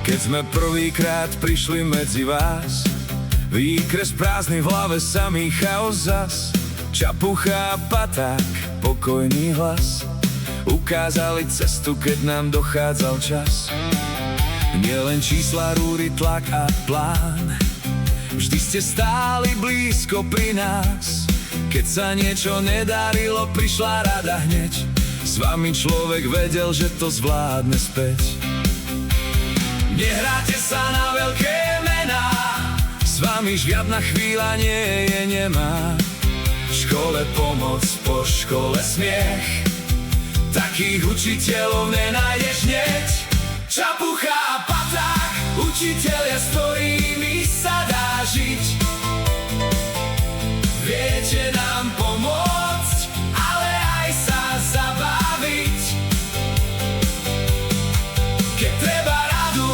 Keď sme prvýkrát prišli medzi vás, výkres prázdny v hlave, samý chaos zas. Čapucha a Paták, pokojný hlas, ukázali cestu, keď nám dochádzal čas. Nielen čísla, rúry, tlak a plán, vždy ste stáli blízko pri nás. Keď sa niečo nedarilo, prišla rada hneď. S vami človek vedel, že to zvládne späť. Nehráte sa na veľké mená, s vami žiadna chvíľa nie je nemá. V škole pomoc, po škole smiech, takých učiteľov nenájdeš hneď. Čapucha a Paták, učitelia, s ktorými sa dá žiť. Viete nám pomôcť, ale aj sa zabaviť. Keď treba radu,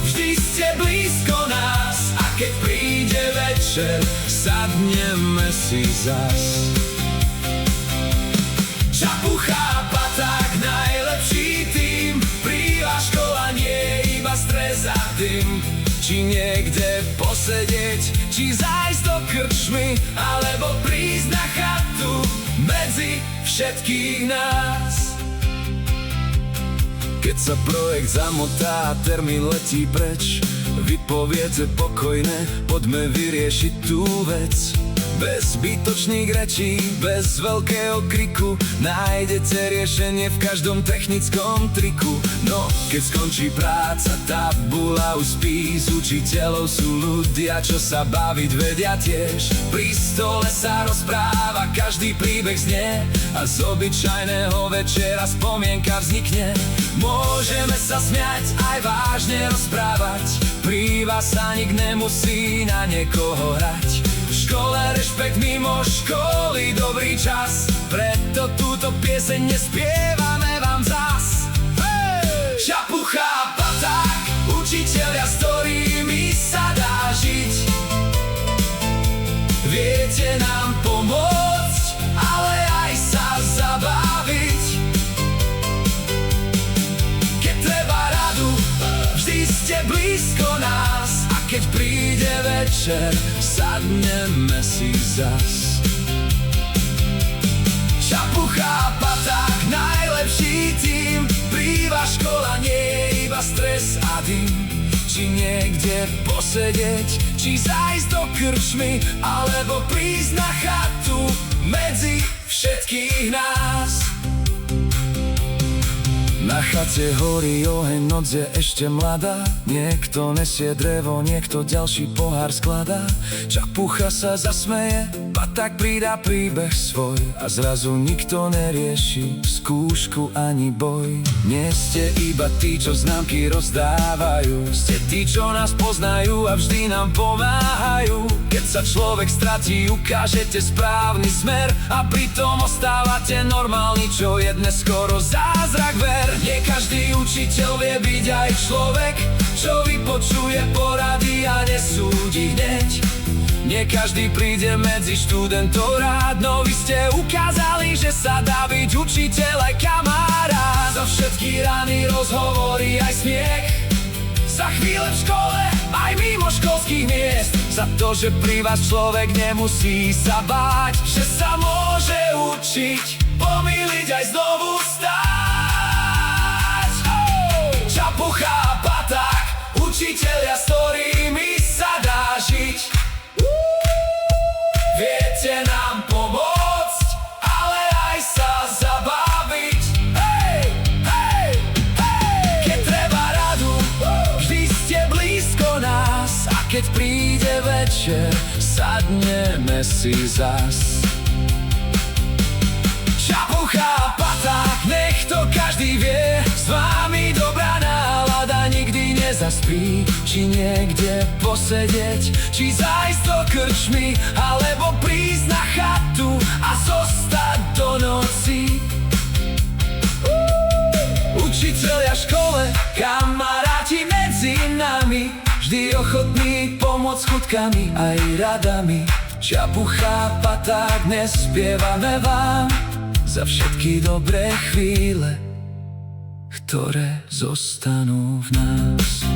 vždy ste blízko nás, a keď príde večer, sadneme si zas. Čapucha a Paták, najlepší tým, príva škola nie iba stres a dym. Či niekde posedieť, či zájsť do krčmy, alebo prísť na chatu medzi všetkých nás. Keď sa projekt zamotá a termín letí preč, vy poviete pokojne, poďme vyriešiť tú vec. Bez zbytočných rečí, bez veľkého kriku, nájdete riešenie v každom technickom triku. No, keď skončí práca, tabula už spí, z učiteľov sú ľudia, čo sa baviť vedia tiež. Pri stole sa rozpráva, každý príbeh znie, a z obyčajného večera spomienka vznikne. Môžeme sa smiať, aj vážne rozprávať, pri vás sa nik nemusí na niekoho hrať. V škole rešpekt, mimo školy dobrý čas, preto túto pieseň nespievame vám zas. Hey! Čapucha a Paták, učitelia, s ktorými sa dá žiť. Viete nám pomôcť, ale aj sa zabaviť. Keď treba radu, vždy ste blízko nás, a keď príde večer, sadneme si zas. Čapucha a Paták, najlepší tým, príva škola nie je iba stres a dym. Či niekde posedieť, či zájsť do krčmy, alebo prísť na chatu medzi všetkých nás. Na chate horí oheň, noc je ešte mladá, niekto nesie drevo, niekto ďalší pohár skladá. Čapucha sa zasmeje, Paták pridá príbeh svoj, a zrazu nikto nerieši skúšku ani boj. Nie ste iba tí, čo známky rozdávajú, ste tí, čo nás poznajú a vždy nám pomáhajú. Keď sa človek stratí, ukážete správny smer, a pritom ostávate normálni, čo je dnes skoro zázrak, ver. Nie každý učiteľ vie byť aj človek, čo vypočuje porady a nesúdi hneď. Nie každý príde medzi študentov rád, no vy ste ukázali, že sa dá byť učiteľ aj kamarát. Za všetky rany, rozhovory aj smiech, za chvíle v škole, aj mimo školských miest, za to, že pri vás človek nemusí sa báť, že sa môže učiť, pomýliť aj znovu stáť. Čapucha a Paták, učitelia, s ktorými sa dá žiť. Viete nám pomôcť, ale aj sa zabaviť. Hej, hej, hej! Keď treba radu, vždy ste blízko nás, a keď príde večer, sadneme si zas. Čapucha a Paták, nech to každý vie, s vami dobrá nálada nikdy nezaspí. Či niekde posedieť, či zájsť do krčmy, alebo prísť na chatu a zostať do noci. Učitelia v škole, kamaráti medzi nami, vždy ochotní pomôcť chutkami aj radami. Čapucha a Paták, nespievame vám za všetky dobré chvíle, ktoré zostanú v nás.